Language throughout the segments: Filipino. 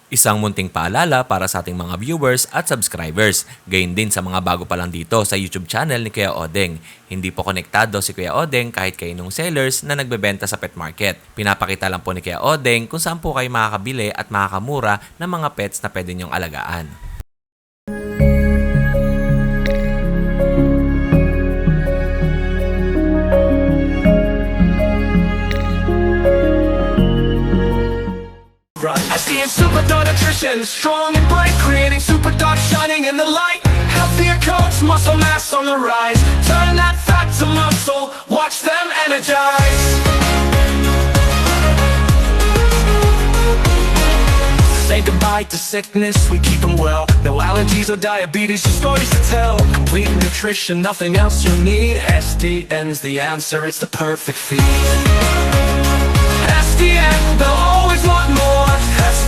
Isang munting paalala para sa ating mga viewers at subscribers. Gayon din sa mga bago pa lang dito sa YouTube channel ni Kuya Odeng. Hindi po konektado si Kuya Odeng kahit kaninong sellers na nagbebenta sa pet market. Pinapakita lang po ni Kuya Odeng kung saan po kayo makakabili at makakamura ng mga pets na pwede niyong alagaan. SDN Super Dog Nutrition, strong and bright, creating super dog shining in the light. Healthier coats, muscle mass on the rise. Turn that fat to muscle, watch them energize. Say goodbye to sickness, we keep them well. No allergies or diabetes, just stories to tell. Complete nutrition, nothing else you need. SDN's the answer, it's the perfect feed. SDN, they'll always want more.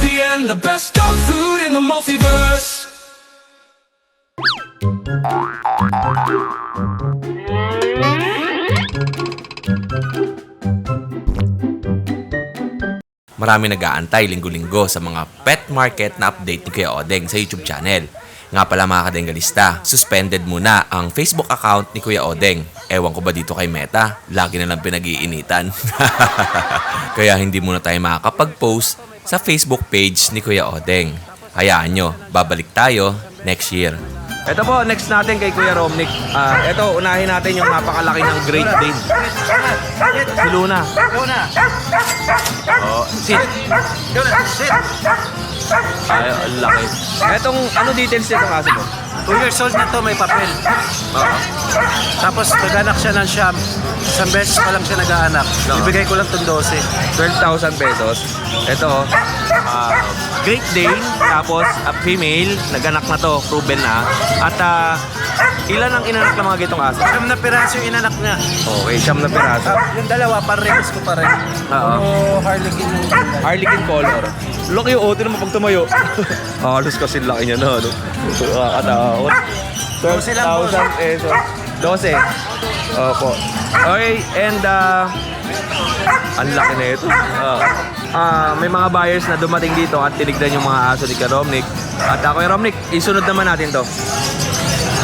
SDN, the best dog food in the multiverse. Marami nag-aantay linggo-linggo sa mga pet market na update ni Kuya Odeng sa YouTube channel. Nga pala mga kadenggalista, suspended muna ang Facebook account ni Kuya Odeng. Ewan ko ba dito kay Meta, lagi na lang pinag-iinitan. Kaya hindi muna tayo makakapag-post sa Facebook page ni Kuya Odeng. Hayaan nyo, babalik tayo next year. Ito po, next natin kay Kuya Romnick. Ito, unahin natin yung napakalaki ng Great Dane. Si Luna. Oh, sit. Ay, ang laki. Etong, ano details nitong aso mo? 2 years old na to, may papel. Tapos nag-anak siya ng Sham. Isang beses pa lang siya nag-aanak. Ibigay ko lang itong 12. 12,000 pesos. Ito, Great Dane, tapos female, nag-anak na to, proven na. At ilan ang inanak ng mga gitong aso? Siyam na piraso yung inanak niya. Okay, 9 na piraso. Yung dalawa, parehas ko pa rin. Oo. Harlequin yung Harlequin color. Laki yung oto naman pag tumayo. Halos kasi laki niya na, ano? Kataon. 12,000 pesos. 12. Opo. Okay, and ang laki na ito. May mga buyers na dumating dito at tinignan yung mga aso ni Kuya Romnick. At Kuya Romnick, isunod naman natin to.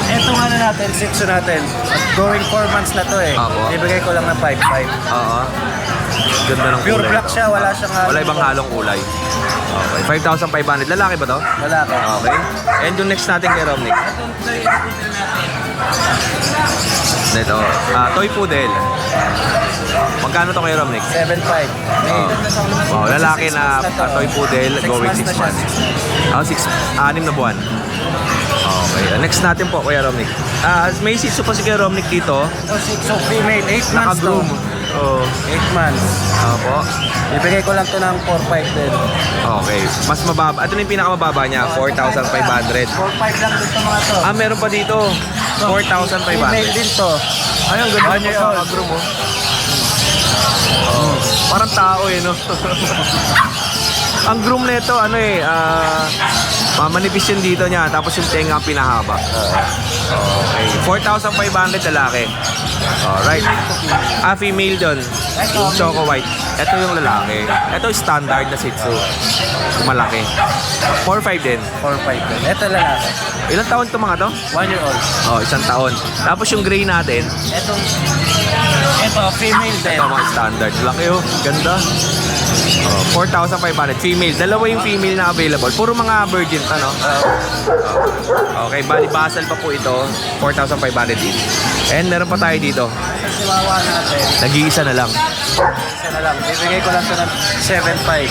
Etong ano natin, 6 natin. At going 4 months na to eh. Opo. Ibigay ko lang ng 5-5. Oo. Ganda ng kulay. Pure black siya, wala siyang Wala ibang halong kulay. Okay, 5,500. Lalaki ba to? Lalaki. Okay. And yung next natin kay Romnick. Ito, toy poodle. Magkano to kay Romnick? 7-5. Oh, lalaki na toy poodle going 6 months. 6 na buwan. Okay, next natin po Kuya Romnick. May sitso pa si Kuya Romnick dito. So female, 8 months to. Naka-groom. Oh, 8 months. po. Ibigay ko lang to ng 4-5 din. Okay, mas mababa. Ito na yung pinakamababa niya, 4,500. 4-5 lang dito mga to. Meron pa dito, 4,500. Female din to. Ay, ang ganda 1 year old. Naka-groom mo. Parang tao eh, no? Ang groom nito, manipis yung dito niya, tapos yung tenga ang pinahaba. Okay. 4,500 lalaki. Alright. Female doon. Yung Choco White. Ito yung lalaki. Ito yung standard na Shih Tzu. Malaki. 4,500 din. 4-5 din. Ito lalaki. Ilang taon to mga to? 1 year old. 1 taon. Tapos yung gray natin, Ito, female din. ito mga standard. Laki oh. Ganda. 4,500. Female. Dalawa yung female na available. Puro mga virgin, ano? Okay, bali basal pa po ito. 4,500 din. And meron pa tayo dito. Chihuahua natin. Nag-iisa na lang. Isa na lang. Bibigay ko lang to ng 7-5.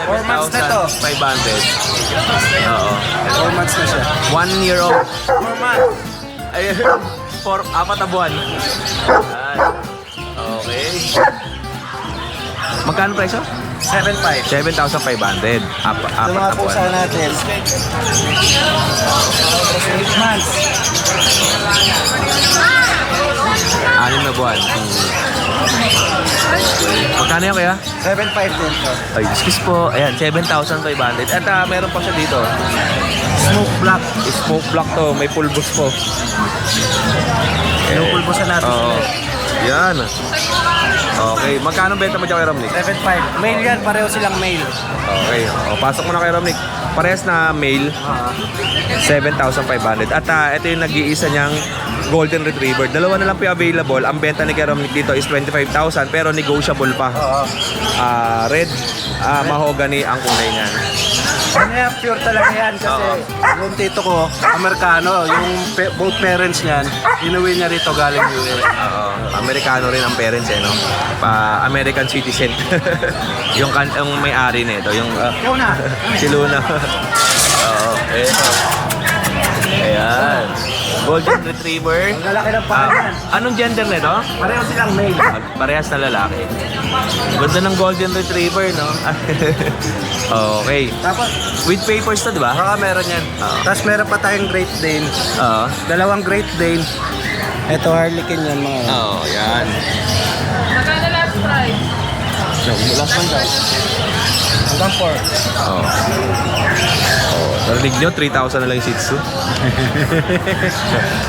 4 months na to. 500. Oo. 4 months na siya. 1 year old. 4 months. Ayun. 4 na buwan. Ay. Okay. Magkano presyo? 7-5. 7,500. Ito Apat mga na pusa buwan. natin. 8 months. 6 na buwan. Magkano yan kaya? 7-5 din to. Ay, excuse po. Ayan, 7,500. At meron pa siya dito. Smoke black. Smoke block to. May pulbos po. Pinupulbusan natin Oo. sila. Yan. Okay, magkano benta mo dyan kay Romnick? 7.5. Male yan, pareho silang male. Okay, pasok mo na kay Romnick. Parehas na male, 7,500. At ito yung nag-iisa niyang Golden Retriever. Dalawa na lang po yung available. Ang benta ni kay Romnick dito is 25,000 pero negotiable pa. Red, mahogany ang kulay niyan. Ano yan, pure talaga yan kasi yung tito ko, Amerikano, yung both parents niyan, inuwi niya rito galing US. Amerikano rin ang parents no? American citizen. yung may-ari nito, yung Luna. si Luna. Oo, eto. Ayan. Golden Retriever. Ang lalaki ng pangalan. Anong gender nito? Pareho silang male. Parehas na lalaki. Ganda ng Golden Retriever, no? Okay. Tapos, With papers to, di ba? meron yan. Tapos meron pa tayong Great Dane. Oo. Dalawang Great Dane. Ito Harlequin yan mga yan. Oo, yan. Magkano last price? Last one daw. Hanggang 4. Oo. Narinig nyo, 3,000 na lang yung Shih Tzu.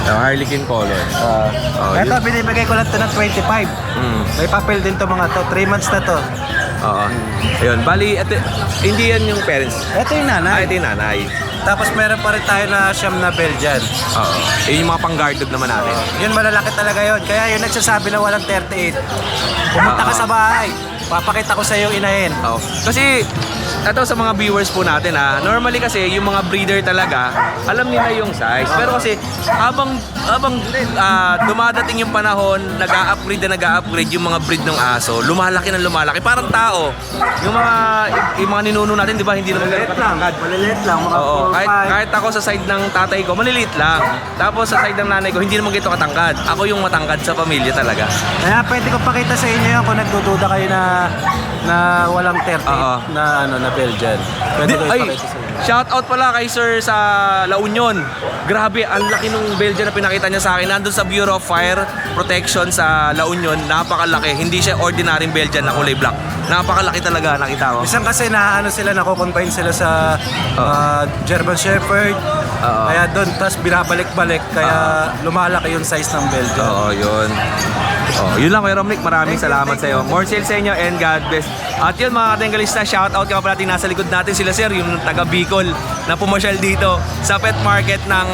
Harlequin color. Ito, binibigay ko lang ito ng 25. May papel din to mga to. 3 months na to. Oo. Ayun, bali, hindi yan yung parents. Ito yung nanay. Ito yung nanay. Tapos meron pa rin tayo na siyam na Belgian. Oo. Yun yung mga pang-guard dog naman natin. Yun, malalaki talaga yun. Kaya yun nagsasabi na walang 38. Pumunta ka sa bahay. Papakita ko sa iyo inahin. Oo. Kasi, ito sa mga viewers po natin normally kasi yung mga breeder talaga, alam nila yung size. Pero kasi, habang dumadating yung panahon, nag-a-upgrade yung mga breed ng aso, lumalaki ng lumalaki. Parang tao. Yung mga ninuno natin, di ba, hindi naman Maliliit lang. Maliliit lang. Mga Oo, 4, 5. kahit ako sa side ng tatay ko, maliliit lang. Tapos sa side ng nanay ko, hindi naman gito katangkad. Ako yung matangkad sa pamilya talaga. Kaya pwede ko pakita sa inyo yun kung nagdududa kayo na walang 38 Oo. na Belgian. Pwede ko Ay, ipakita sa inyo. shout out pala kay sir sa La Union. Grabe, ang laki nung Belgian na pinakita niya sa akin. Nandun sa Bureau of Fire Protection sa La Union, napakalaki. Hindi siya ordinaryong Belgian na kulay black. Napakalaki talaga, nakita ko. Isang kasi nako-confine sila sa German Shepherd. Kaya doon, tapos binabalik-balik. Kaya lumalaki yung size ng Belgian. Oo, yun. Yun lang, Kuya Romnick. Maraming salamat sa iyo. More sales sa inyo and God bless. At yun, mga katinggalista, shout out ka pala natin. Nasa likod natin sila, sir, yung taga Bicol na pumasyal dito sa pet market ng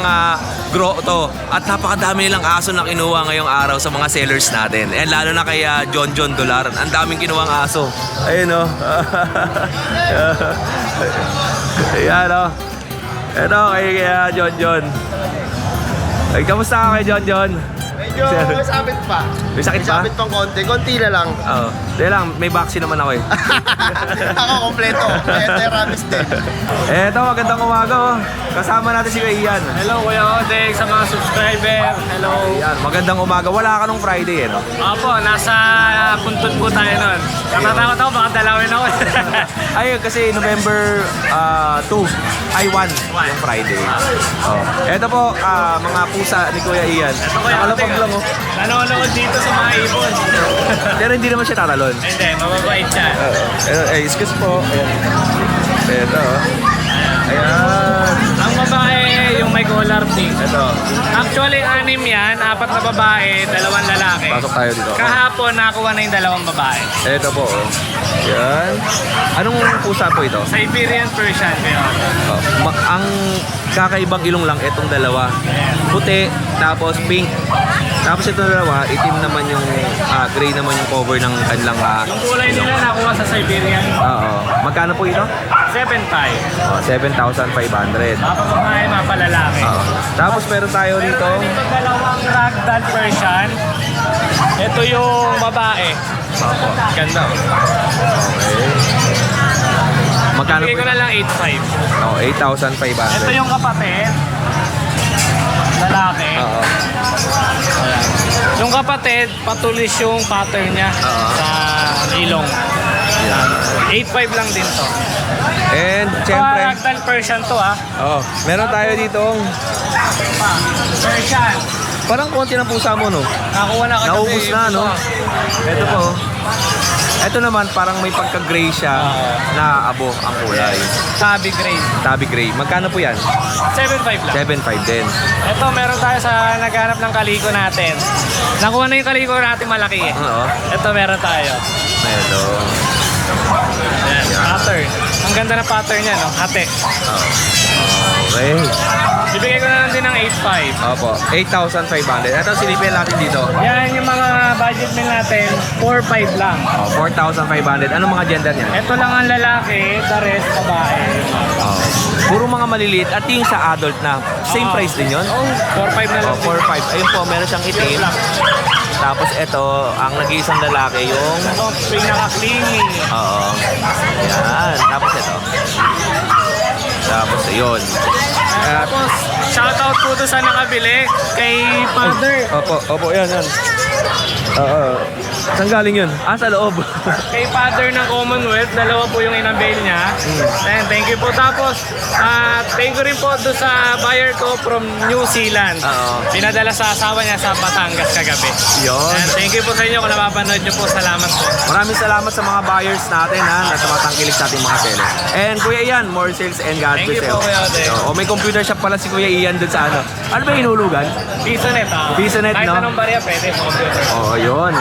Grotto. At napakadami nilang aso na kinuha ngayong araw sa mga sellers natin. And lalo na kay John Dolar. Ang daming kinuhang aso. Ayun, o. Ayan, o. Ito, kay John. Ay, kamusta ka kay John? Medyo sabit pa. May sakit pa? Sabit pang konti na lang. Oo. Dahil lang, may vaccine naman ako eh. Ako kompleto. Kaya rabies din. Eto, magandang umaga oh. Kasama natin si Kuya Ian. Hello Kuya Odeng sa mga subscriber. Hello. Ian, magandang umaga. Wala ka nung Friday eh, no? Opo, nasa puntod po tayo nun. Natatakot ako, baka dalawin ako. Ay, kasi November 2 ay 1 yung Friday. Oh. Eto po, mga pusa ni Kuya Ian. Ito Kuya Nakalapag Odeng. lang oh. Nanonood dito sa mga ibon. Pero hindi naman siya tatalon. Hindi, mababait siya. Excuse po. Ayan. Eto oh. Ayan. Ang babae, yung may collar pink. Eto. Actually, 6 yan. 4 na babae, 2 lalaki. Pasok tayo dito. Kahapon, nakuha na yung 2 babae. Eto po oh. Ayan. Anong pusa po ito? Siberian Persian, Kuya Odeng. Ang kakaibang ilong lang itong dalawa. Puti, tapos pink. Tapos itong dalawa, itim naman yung gray naman yung cover ng kanilang Yung kulay nila nakuha sa Siberian. Oo. Magkano po ito? 7.5. 7,500. Tapos babae, mapalalaki. Tapos meron tayo dito. Dito dalawang ragdoll Persian. Ito yung babae. Ganda. Okay. Magkano Bigay po? ko na lang 8.5. Oh, 8,500. Ito yung kapatid. Lalaki. Oo. Ayan. Yung kapatid, patulis yung pattern niya sa ilong. 8.5 lang din to. And Ito syempre, ragdoll Persian to oh, meron tayo ditong Persian. parang konti ng pusa mo, no? Nakuha na kagabi. Naubos na, no? Ito po. Ito naman, parang may pagka-gray siya na abo ang kulay. Tabby Gray. Tabby gray. Magkano po yan? 7.5 lang. 7.5 din. Ito, meron tayo sa naghanap ng kaliko natin. Nakuha na yung kaliko natin malaki eh. Oo. Ito, meron tayo. Meron. Ayan, pattern. Ang ganda ng pattern niya, no? Hati. Okay. Bibigay ko na lang din ng 8.5. Opo. 8,500. Ito, silipin natin dito. Yan yung mga budget meal natin, 4.5 lang. 4,500. Anong mga gender niyan? Ito lang ang lalaki, the rest babae. Puro mga maliliit. At yung sa adult na, same price din yun? 4.5 na lang. 4,500. Ayun po, meron siyang itim. Tapos ito, ang nag-iisang lalaki yung... Ito, pinaka-clingy. Oo. Yan. Tapos ito. Tapos ayun. Tapos, shoutout po doon sa nakabili kay Father. Opo, yan. Oo. Saan galing yun? Sa loob. Kay Father ng Commonwealth, dalawa po yung in-avail niya. And thank you po. Tapos, thank you rin po doon sa buyer ko from New Zealand. Oo. Pinadala sa asawa niya sa Batangas kagabi. Yun. And thank you po sa inyo kung napapanood niyo po. Salamat po. Maraming salamat sa mga buyers natin na tumatangkilik sa ating mga sellers. And Kuya Ian, more sales and God Thank you bless po, Kuya Ode. may computer shop pala si Kuya Ian dun sa ano. Ano ba yung hinulugan? Pisonet, Pisonet, kahit no? anong barya, pwede sa computer. Yun.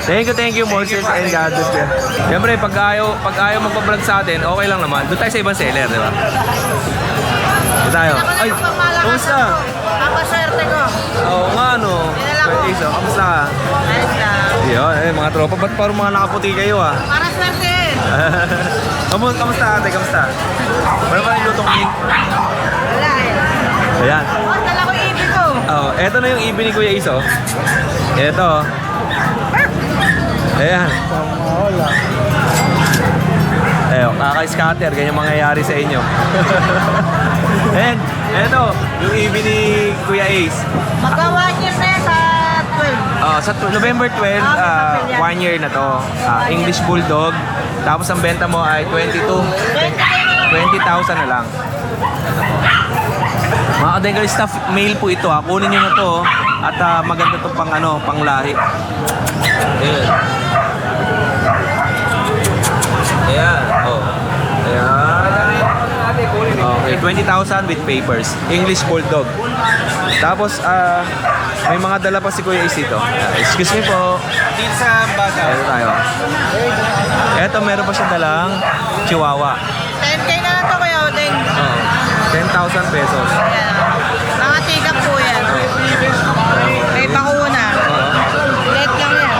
Thank you, more sales and God bless you. Siyempre, pag ayaw magpa-vlog sa atin, okay lang naman. Doon tayo sa ibang seller, di ba? Doon tayo. Ay, kumusta? Papaswerte ko. Oo nga, no. Kilala ko. Kuya Iso, kamusta ka? Ayos lang. Yun, mga tropa. Ba't parang mga nakaputi kayo, ah? Para swerte. Kamusta ate? Kamusta? Ano ba yung lutong cake? Wala eh. Ayan. Dala ko ibig ko. Eto na yung ibig ni Kuya Iso. Eto. Ayan. Kaka-scatter. Ganyan mangyayari sa inyo. And, eto. Yung ibig ni Kuya Ace. Magka-1 year na yan sa 12. Sa November 12, 1 year na to. English Bulldog. Tapos ang benta mo ay 22. 20,000 na lang. Mga kadengalista, mail po ito ha. Kunin nyo na to. At maganda to pang lahi. Ayan. Ayan. Okay, 20,000 with papers. English Bulldog. Tapos, may mga dala pa si Kuya Ace dito. Excuse me po. Dito sa baga. Ito tayo. Eto, meron pa siya dalang Chihuahua. 10K na lang to Kuya Odeng. 10,000 pesos. Yan. Mga tigap po yan. May bakuna. Let lang yan.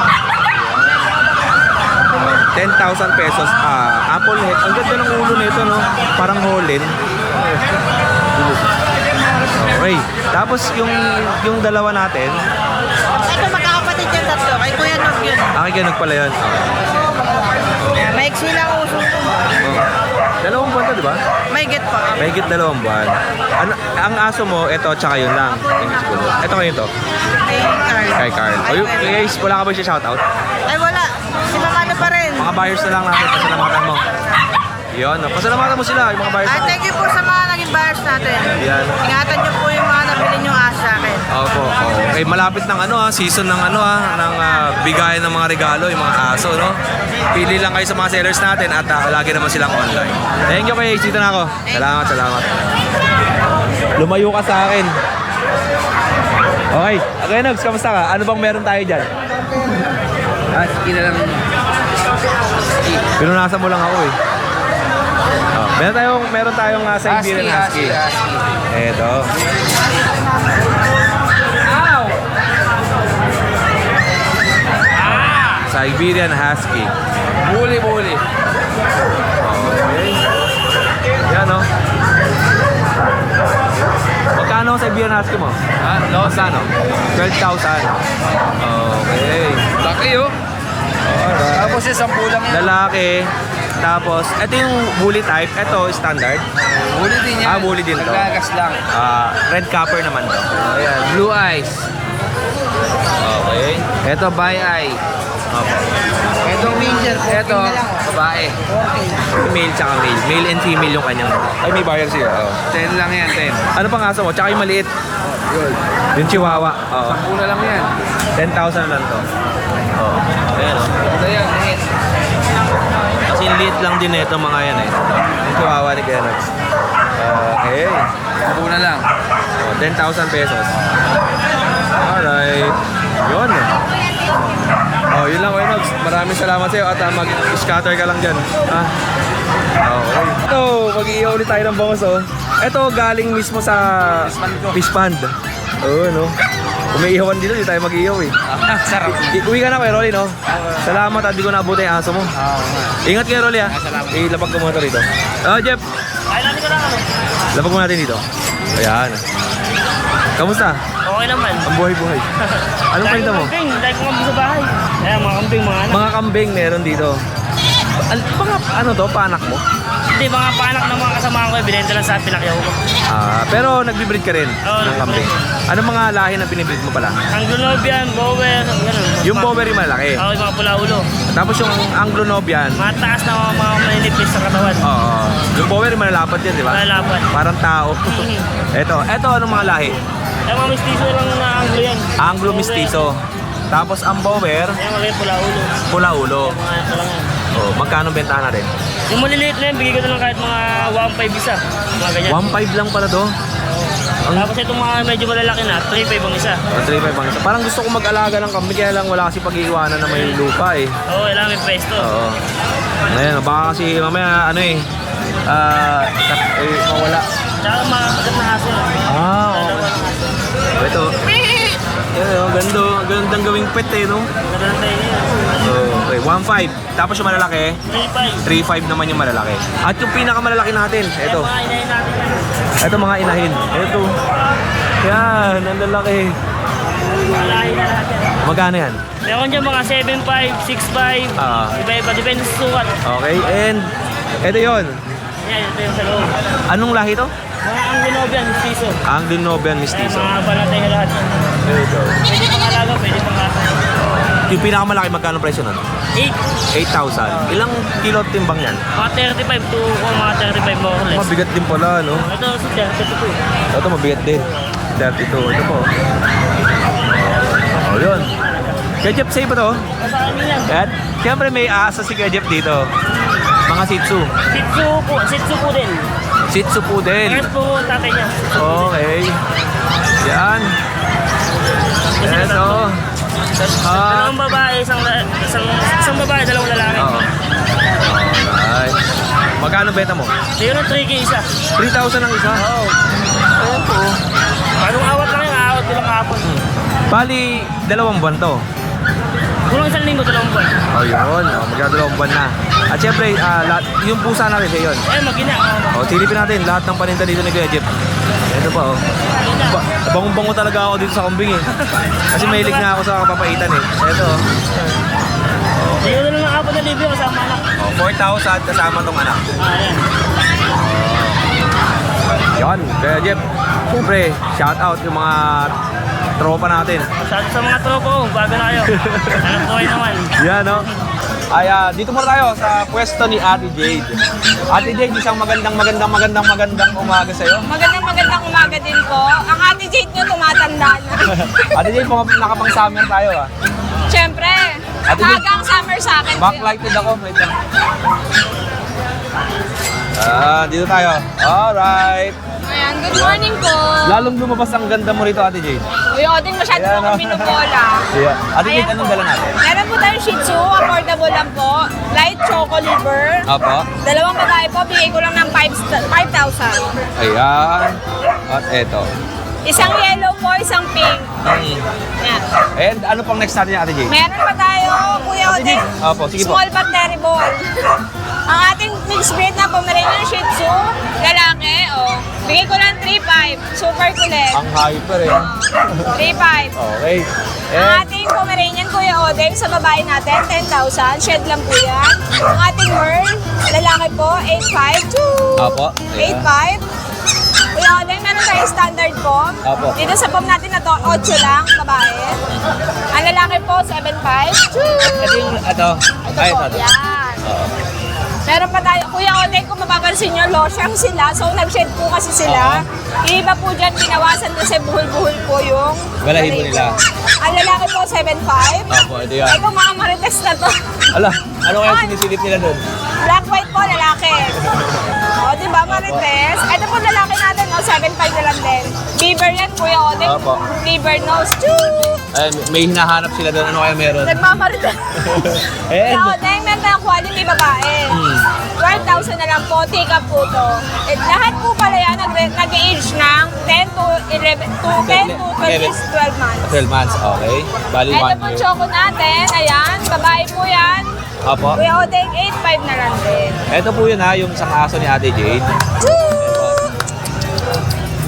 10,000 pesos. Apple head. Ang ganda ng ulo nito, no? Parang Holland. Okay. Tapos yung dalawa natin, Ito magkakapatid yung tatlo. Kay Kuya Nog yun. ganog pala yun. Maiksi lang uso. Dalawang buwan to, di ba? May get pa. Mahigit 2 buwan. Ang aso mo, ito, tsaka yun lang. English Bulldog. Ito kayo to. Kay Carl. Kay Carl. Guys, wala ka ba siya shoutout? Ay wala. Si Mamano pa rin. Mga buyers na lang natin. Pasalamatan mo. Yun. Pasalamatan mo sila, yung mga buyers. Thank you po sa mga naging buyers natin. Yan. Ingatan niyo po yung mga nabili niyong asa sa akin. Opo. Okay, malapit ng season ng ng bigayan ng mga regalo, yung mga aso, no? Pili lang kayo sa mga sellers natin at lagi naman silang online. Thank you kay Ace. Dito na ako. Salamat. Lumayo ka sa akin. Okay. Okay, Nugs, kamusta ka? Ano bang meron tayo dyan? Sige na lang. Pinunasan mo lang ako eh. Meron tayong Siberian Husky. Eto. Siberian Husky. Buli. Okay. Yan o. Magkano ang Siberian Husky mo? Magkano? 12,000. Okay. Laki oh. Tapos yung 10 lang yan. Lalaki. Tapos, ito yung bully type. Ito, standard. Buli din yan. Buli din to. Naglagas lang. Red copper naman to. Ayan. Blue eyes. Okay. Ito by eye. Opo. Itong major. Ito, babae. Male tsaka male. Male and female yung kanyang. Ay, may buyer siya. 10 lang yan, 10. Ano pang aso mo? Tsaka yung maliit. Yung chihuahua. Oo. 10 lang yan. 10,000 lang to. Oo. Ayan o. Ito yan, 10. liit lang din ito mga yan eh. Ang kawawa ni Kuya Nox. Okay. Una lang. 10,000 pesos. Alright. Yun. Oh, yun lang Kuya Nox. Maraming salamat sa iyo at mag-scatter ka lang dyan. Okay. Ito, mag-iihaw ulit tayo ng bangos oh. Ito galing mismo sa fish pond. Oo, no. Umiihawan dito, di tayo mag-iihaw eh. Sarap. Uwi ka na Kuya Rolly, no? Salamat at di ko nabuti yung aso mo. Ingat Kuya Rolly ha. Ilapag ko muna ito rito. Jeff. Lapag mo natin dito. Ayan. Kamusta? Okay naman. Ang buhay-buhay. Anong paninda mo? Kambing, dahil ko kambing sa bahay. Ayan, mga kambing, mga anak. Mga kambing meron dito. Ano to? Panak mo? Hindi, mga panak ng mga kasama ko, binenta lang sa pinakyaw ko. Pero nagbibreed ka rin ng kambing. Anong mga lahi na binibreed mo pala? Anglo-Nobian, Bower, gano'n. Yung Bowery malaki. Ako yung mga pula-ulo. Tapos yung Anglo-Nobian. Mga taas na mga maninipis sa katawan. Oo. Yung Bowery malalapad yan, di ba? Malalapan. Parang tao. Ito anong mga lahi? Ay, mga mistiso lang na Anglo yan. Anglo mestizo. Tapos ang Bower, Ayan, mga pula-ulo. pula-ulo. Mga ito lang yan. Magkano bentahan natin? Yung maliliit na yan, bigay ko na lang kahit mga 1.5 isa. Mga ganyan. 1.5 lang pala to. Tapos itong mga medyo malalaki na, 3.5 ang isa. 3.5 bang isa. Parang gusto ko mag-alaga ng kambing kaya lang wala kasi pag-iiwanan na may lupa eh. Oo, kailangan may pwesto. Oo. Ngayon, baka kasi mamaya mawala. Tsaka mga kagat na aso. Okay. Ito. Gandang gawing pet eh, no? Magandang tayo niya. Okay, 1.5. Tapos yung malalaki, 3.5. 3.5 naman yung malalaki. At yung pinakamalalaki natin, ito. Mga inahin natin yan. Ito mga inahin. Ito. Yan, ang lalaki. Mga lahi na lahat yan. Magkano yan? Meron dyan mga 7.5, 6.5. Iba-iba, depende sa sukat. Okay, and ito yon. Yan, ito yung sa loob. Anong lahi to? Mga Anglo-Nobian, mistiso. Anglo-Nobian Ayan, mestizo. mga balatay na lahat yan. Ito. Pwede pang alaga, pwede pang asa. Yung pinakamalaki, magkano presyo nun? 8. 8,000. Ilang kilo timbang yan? Mga 35 to mga 35 more or less. Mabigat din pala, no? Ito, sa dyan, ito. Ito, mabigat din. 32. Ito po. Oh, yun. Kaya Jeff, sa'yo ba to? Sa amin yan. At, siyempre may asa si Kuya Jeff dito. Mga Shih Tzu. Shih Tzu po din. Shih Tzu Poodle. Parehas po tatay niya. Okay. Yan. Ito. Dalawang babae, isang babae, dalawang lalaki. Oo. Alright. Magkano benta mo? Yun ang 3K isa. 3,000 ang isa? Oo. Ito. Anong awat lang yung awat ko lang kahapon. Bali, 2 buwan to. Kulang isang linggo, 2 buwan. Oh, yun. Oh, magka 2 buwan na. At syempre, yung pusa natin, yun. Magina. Oh, silipin natin lahat ng paninda dito ni Kuya Jeff. Ito pa, oh. Bangong-bango talaga ako dito sa kambing eh. Kasi mahilig na ako sa kapapaitan eh. Ito, oh. Hindi ko na lang apat na libre kasama anak. Oh, 4,000 kasama tong anak. Ayan. Yan, Kuya Jeff. Siyempre, shout out yung mga tropa natin. Masyado sa mga tropa ko, bago na kayo. Alam ko kayo naman. Yan, no? Ay, dito muna tayo sa pwesto ni Ate Jade. Ate Jade, isang magandang umaga sa'yo. Magandang umaga din po. Ang Ate Jade nyo tumatanda na. Ate Jade, nakapang summer tayo ah. Siyempre, Ate Jade, magang summer sa akin. backlighted ako. Wait lang. Dito tayo. Alright. Ayan, good morning po. Lalong lumabas ang ganda mo rito, Ate Jade. Uy, Oding, masyado Ayan, po oh. kami binubola. Yeah. Ate Jade, Ayan anong po. dala natin? Meron po tayong Shih Tzu, affordable lang po. Light Choco Liver. Apo. Dalawang babae po, bigay ko lang ng 5,000. Ayan. At eto. Isang yellow po, isang pink. Yan. And ano pang next natin, Ate Jade? Meron pa tayo, Kuya Oding. Opo, sige po. Small but terrible. Ang ating mixed breed na Pomeranian Shih Tzu, lalaki, bigay ko lang 3,500. Super kulit. Ang hyper eh. 3,500. Okay. Ang And ating Pomeranian Kuya Odeng sa babae natin, 10,000. Shed lang po yan. Ang ating Merl, lalaki po, 8,500. Apo. 8,500. Kuya Odeng, meron tayong standard pom. Apo. Dito sa pom natin na to, 8 lang, babae. Ang lalaki po, 7,500. ito yung, ito. Ito Ay, po, ito. yan. Meron pa tayo, Kuya Odeng, kung mapapansin nyo, losyang sila. So, nag-shed po kasi sila. Iba po dyan, binawasan kasi buhol-buhol po yung Balahibo nila. Ang lalaki po, 7,500. Apo, ito yan. Ito mga marites na to. Ala, ano kaya sinisilip nila doon? Black white po, lalaki. O, di ba, Marites? Ito po lalaki natin, no? 7.5 na lang din. Beaver yan, Kuya Odeng. Opo. Beaver nose. Choo! Ay, may hinahanap sila doon. Ano kaya meron? Nagmamarites. And, Kuya Odeng, meron tayong quality babae. 12,000 na lang po, take up po to. At lahat po pala yan, nag-age ng 10 to 11, to 10 to 12 months. 12 months, okay. Bali, Ito 1 po year. choco natin, ayan, babae po yan. Opo. Kuya Odeng, 8.5 na lang din. Ito po yun ha, yung isang aso ni Ate Jade.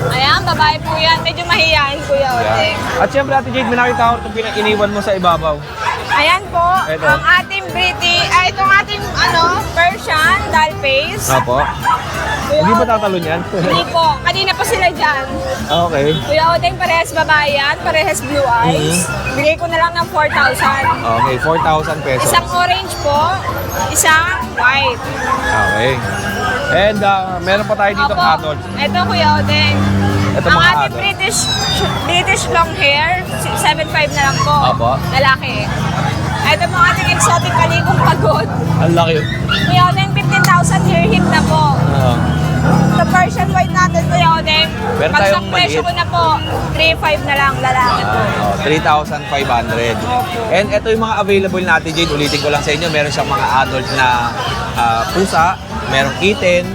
Ayan, babae po yan. Medyo mahihain, Kuya Odeng. At syempre Ate Jade, may nakita ko itong iniwan mo sa ibabaw. Ayan po, Ito. ang ating itong ating Persian, doll face. Opo. Kuya Hindi ba Odeng, tatalon yan? Hindi po. Kanina pa sila dyan. Okay. Kuya Odeng, parehas babae yan. Parehas blue eyes. Bigay ko na lang ng 4,000. Okay, 4,000 pesos. Isang orange po, isang white. Okay. And meron pa tayo dito Opo. adult. Ito, Kuya Odeng. Ito Ang mga ating adult. British long hair, 7.5 na lang po. Opo. Lalaki. Ito po ang ating exotic kaligong pagod. Ang laki. Kuya Odeng, 15,000 hair hip na po. Sa Persian white natin, Kuya Odeng, Meron pag sa tayong presyo maliit. ko na po, 3.5 na lang lalaki po. 3,500. And ito yung mga available natin, Jade. Ulitin ko lang sa inyo. Meron siyang mga adult na pusa, merong kitten,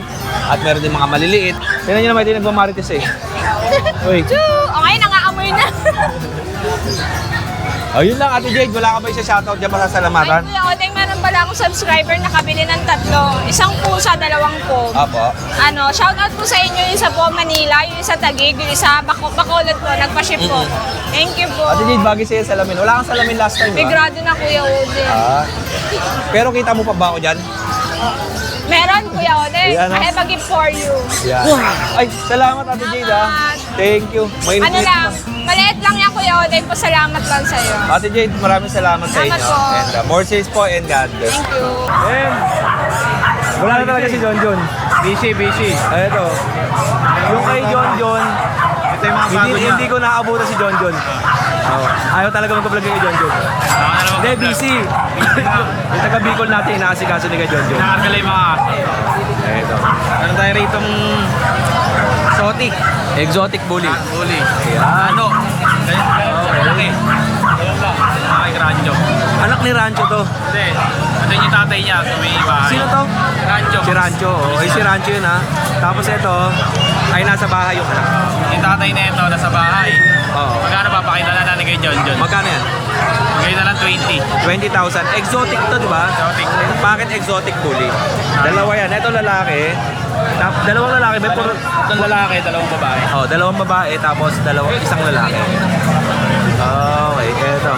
at meron din mga maliliit. Tingnan nyo naman, ito yung nagmamarites eh. Uy. Okay, nangaamoy na. Oh, yun lang, Ate Jade. Wala ka ba isa shoutout dyan Ay, masasalamatan? Kuya Odeng, meron pala akong subscriber na kabili ng 3. Isang pusa, 2 po. Apo. Shoutout po sa inyo, yung isa po Manila, yung isa Taguig, yung isa Bacolod po, nagpa-ship po. Thank you po. Ate Jade, bagay sa'yo salamin. Wala kang salamin last time, May ba? grado na Kuya Odeng. Pero kita mo pa ba ako dyan? Meron Kuya Odeng, Ayan, I have a gift for you. Yan. Ay, salamat Ate Jade ha. Thank you. May Ano lang, maliit lang yan Kuya Odeng po, salamat lang sa'yo. Ate Jade, maraming salamat sa Salamat inyo. po. And more sales po and God bless. Thank you. And wala na talaga si John John. Busy. Ito. Yung kay John John, Ito yung mga bago niya. hindi ko naabutan si John John. Ayaw talaga mag-vlog kay John John. Hindi, busy. Yung taga Bicol natin, inaasikaso ni kay John John. Nakakargala yung mga aso. Ito. Meron tayo rito exotic. Exotic bully. Bully. Yan. Ano? Laki. Mga Rancho. Anak ni Rancho to. Hindi. Ito yung tatay niya sa may bahay. Sino to? Rancho. Si Rancho. Oh. Ay, si Rancho yun ha. Tapos ito, ay nasa bahay yung anak. Yung tatay na ito nasa bahay. Oo. Magkano papakita na natin kay John John? Magkano yan? Bigay na lang 20. 20,000. Exotic to, di ba? Exotic. Bakit exotic bully? Dalawa yan. Ito lalaki. Dalawang lalaki. May puro... Itong lalaki, dalawang babae. Oh, dalawang babae tapos isang lalaki. Okay, ito.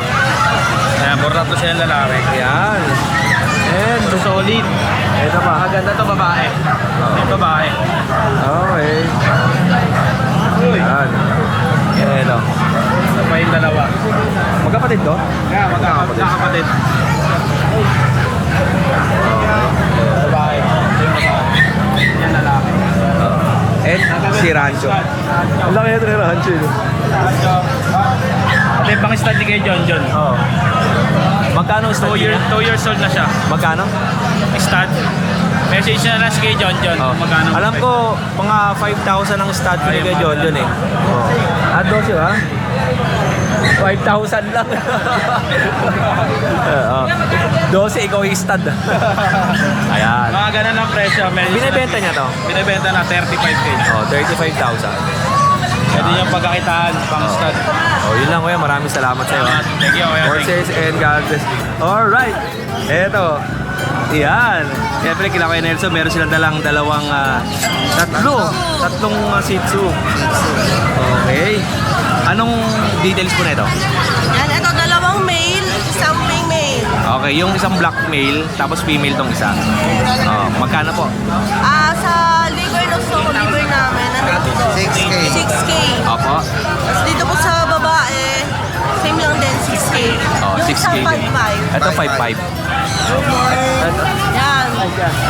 Kaya puro tatlo siya yung lalaki. Ayan. And Solid. ito pa. Ganda to babae. Yung babae. Okay. Ayan. Ito. Ito pa yung dalawa. Magkapatid to? Kaya magkakapatid. Babae. Ito yung babae. Yan lalaki. And si Rancho. Ang laki ito ni Rancho. Ito yung pang-stud ni kay John John. Oo. Magkano ang stud 2 niya? years old na siya. Magkano? Stud. Message na lang si kay John John. Oh. Magkano? Alam ko, mga 5,000 ang stud ko ni kay John John eh. Oh. At 12 ha? 5,000 lang. Oo. 12, ikaw yung stud. Ayan. Mga ganun ang presyo. Binibenta niya to? Binibenta na 35K. Oh, 35,000. Pwede yung pagkakitaan pang stud. Oh, yun lang kuya. Maraming salamat sa iyo. Thank you. Kuya. More sales and God bless. Alright. Eto. Yan. Siyempre, kila Kuya Nelson, meron silang dalawang tatlong Shih Tzu. Okay. Anong details po nito? Yan, ito dalawang male, isang female. Okay, yung isang black male, tapos female tong isa. Oh, magkano po? Sa liver no so liver namin, ano ito? 6K. 6K. Opo. Tapos dito po sa babae, same lang din, 6K. Oh, Yung 6K isang din. 5'5". Ito 5'5". Yan.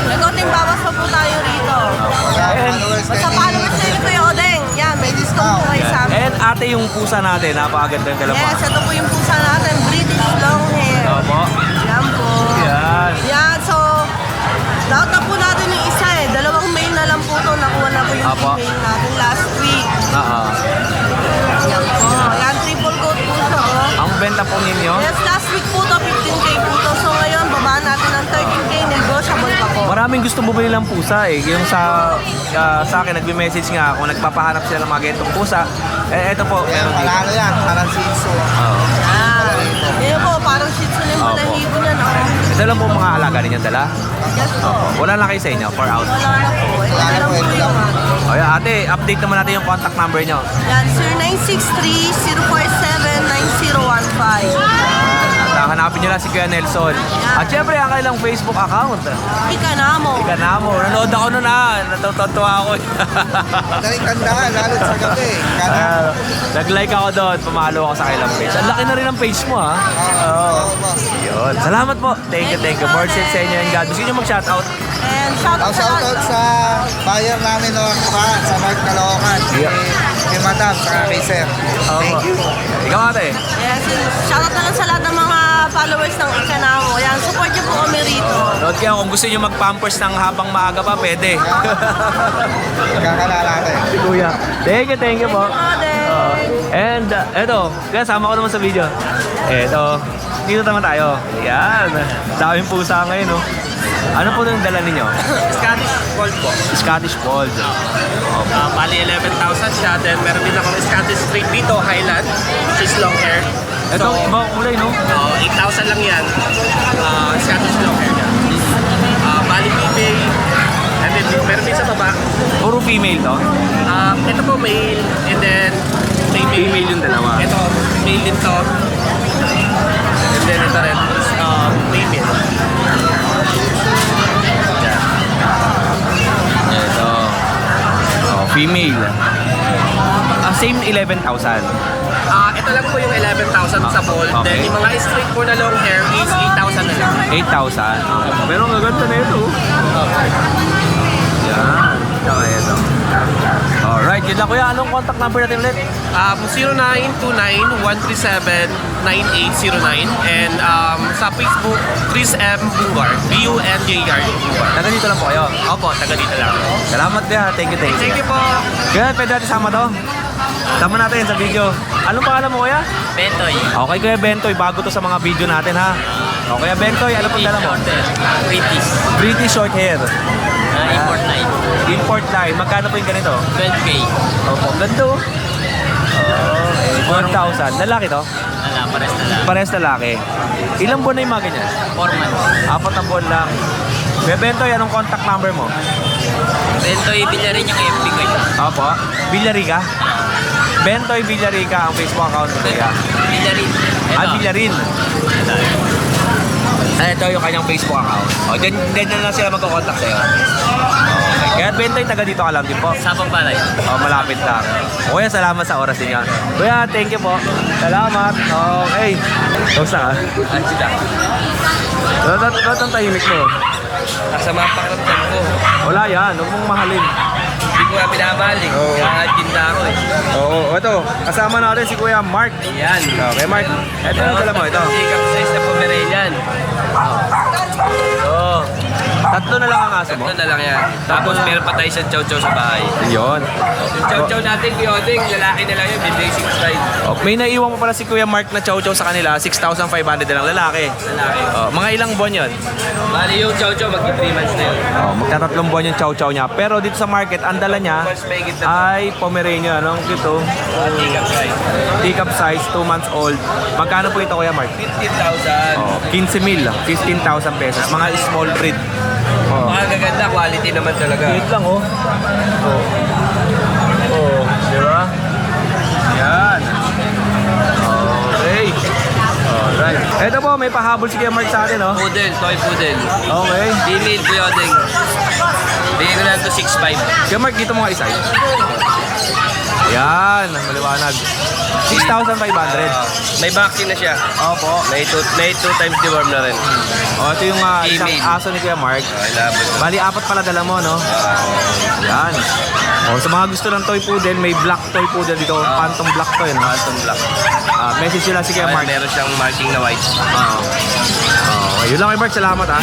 Nag-outing bawas pa po tayo rito. Basta followers nyo ni Kuya Odeng. Yan, may discount po kayo sa amin. And ate yung pusa natin, napakaganda ng dalawa. Yes, ito po yung pusa natin, British long hair. Opo. Yan po. Yan. Yan, so Dapat na po natin yung isa eh. 2 mail na lang po to. Nakuha na po yung Apo. mail natin last week. Oo. Yan po. Yan, triple coat po siya. Oh. Ang benta po ninyo? Yes, last week po to, 15K po to. So ngayon, babaan natin ng 13K, negotiable pa po. Maraming gusto bumili ng pusa eh. Yung sa akin, nagme-message nga kung nagpapahanap sila ng mga gantong pusa. Eh, eto po, meron dito. Ano yan? Parang sinso. Oo. Yan po, parang shih tzu na yung Opo. balahibo niya. Oh. Ito lang po mga alaga ninyong dala. Yes po. Wala na kayo sa inyo, for out. Wala na po. Ito na lang po yung O yan, ate, update naman natin yung contact number nyo. yan, 0963-047-9015. At hanapin nyo lang si Kuya Nelson. At syempre, ang kailang Facebook account. Ika na mo. Ika na mo, nanood ako nun natutuwa ako. Madaling tandaan, lalo sa gabi. Nag-like ako doon, pumalo ako sa kailang page. Ang laki na rin ang page mo ha. Oo. Yun. Salamat po. Thank you. More shit sa inyo and God. Gusto nyo mag-shoutout? And shout out sa Shoutout sa buyer namin no, sa North Caloocan. Yeah. Kay Madam, saka kay Sir. Thank you. Ikaw ate. Yes, shoutout na lang sa lahat ng mga followers ng Ika na mo. Yan, support niyo po kami rito. Nood kayo, kung gusto nyo mag-pampers ng habang maaga pa, pwede. Kakalala natin. Si Kuya. Thank you po. Ate. And eto, kaya sama ko naman sa video. Eto, dito naman tayo. Yan. Daming pusa ngayon, no? Ano po yung dala ninyo? Scottish Fold po. Scottish Fold. Bali 11,000 siya. Then meron din akong Scottish Straight dito, Highland, which is long hair. Ito, ibang kulay, no? 8,000 lang yan. Scottish long hair niya. Bali female. And then meron din sa baba. Puro female to? Ito po male. And then Female yung dalawa. Ito, male din to. And then ito rin is female. Ito. Oh, female. Same 11,000. Ito lang po yung 11,000 sa ball. Okay. Then yung mga straight po na long hair is 8,000 na lang. 8,000. Pero ang gaganda na ito. Yan. Saka ito. Alright, yun lang kuya. Anong contact number natin ulit? 0929-137-9809 and sa Facebook, Chris M. Bungar, B-U-N-J-R. Taga dito lang po kayo. Opo, taga dito lang. Salamat kuya. Thank you. Thank you po. Kuya, pwede natin sama to? Sama natin sa video. Anong pangalan mo kuya? Bentoy. Okay kuya Bentoy, bago to sa mga video natin ha. Okay kuya Bentoy, ano pong dala mo? British. British short hair. Import line. Import line. Magkano po yung ganito? 12K. Opo, ganito. Okay, 1,000. Lalaki to? Wala, pares na lang. Parehas lalaki. Ilang buwan na yung mga ganyan? 4 months. 4 na buwan lang. Kuya Bentoy, anong contact number mo? Bentoy, bilya rin yung FB ko yun. Opo. Villarica? Bentoy Villarica ang Facebook account mo kuya. Bilya rin. Villarin. Ito yung kanyang Facebook account. O, dyan na lang sila magkakontakt sa'yo. Okay. Kaya Bentoy, taga dito ka lang din po. Sabang balay. O, malapit lang. Kuya, salamat sa oras niya. Kuya, thank you po. Salamat. Okay. Tapos na ka? Ay, sila. Ba't ang tahimik mo? Kasama ang pakiramdam ko. Wala yan. Huwag mong mahalin. Hindi ko nga pinamahal eh. Kaya tinda ako eh. Oo, ito. Kasama natin si Kuya Mark. Yan. Okay, Mark. Ito yung dala mo. Ito. Take-up size na Pomeranian. Oo. Tatlo na lang ang aso mo? Ito na lang yan. Tapos meron pa tayo sa chow-chow sa bahay. Yun. Yung chow-chow natin, Kyoding, lalaki na lang yun, bibig 6'5". Oh, may naiwan mo pala si Kuya Mark na chow-chow sa kanila. 6,500 na lang lalaki. Lalaki. Oh, mga ilang buwan yun? Bali yung chow-chow, magki 3 months na yun. Oh, magtatatlong buwan yung chow-chow niya. Pero dito sa market, ang dala niya Mas mahigit na ay Pomeranian. Anong ito? take-up size. Teacup size, 2 months old. Magkano po ito, Kuya Mark? 15,000. Oh, 15,000. 15,000 pesos. Mga small breed. Oh. Mga gaganda, quality naman talaga. Cute lang, oh. Oh. Oh, di ba? Yan. Okay. Alright. Ito po, may pahabol si Kuya Mark sa atin, oh. Poodle, toy poodle. Okay. Female Kyoding. Bigyan ko lang ito 6'5". Kuya Mark, dito mo nga isa. Yan, maliwanag. 6,500. May vaccine na siya. Opo. May two times deworm na rin. O, ito yung isang Female. aso ni Kuya Mark. Okay, labot. Bali, 4 pala dala mo, no? Yan. O, sa mga gusto ng toy poodle, may black toy poodle dito. Phantom black to, no? Phantom black. Message sila si Kuya Mark. Meron siyang marking na white. Oo. Yun lang kay Mark, salamat ha.